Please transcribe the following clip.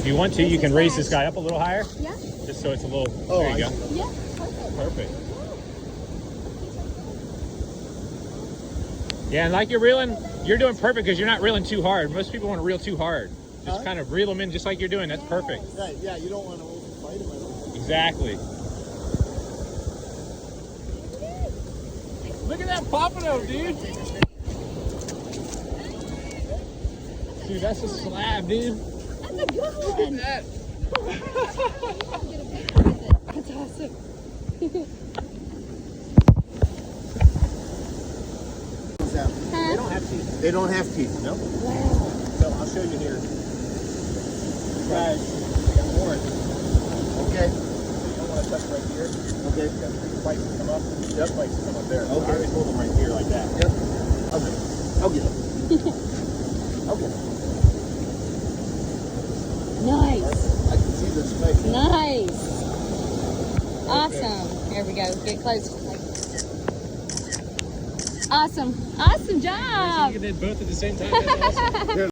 If you want to, you can raise this guy up a little higher, Yeah. just so it's a little. Oh, there you go. Yeah. Perfect. Perfect. Yeah, and like you're reeling, you're doing perfect because you're not reeling too hard. Most people want to reel too hard. Just Huh? kind of reel them in just like you're doing. That's perfect. Right, yeah, you don't want to overfight him, I don't think. Exactly. Look at that pompano, dude. Dude, that's a slab, dude. That's a good one. That. That's awesome. They don't have teeth. They don't have teeth. Nope. Wow. So I'll show you here. Guys, I got more. Okay. You don't want to touch right here. Okay. You got three spikes to come up. Yep. Spikes to come up there. Okay. I always hold them right here like that. Yep. I'll get him. I'll get him. I'll get him. Nice. I can see the spike. Nice. Awesome. There we go. Get close. Awesome. Awesome job. You did both at the same time. That's awesome.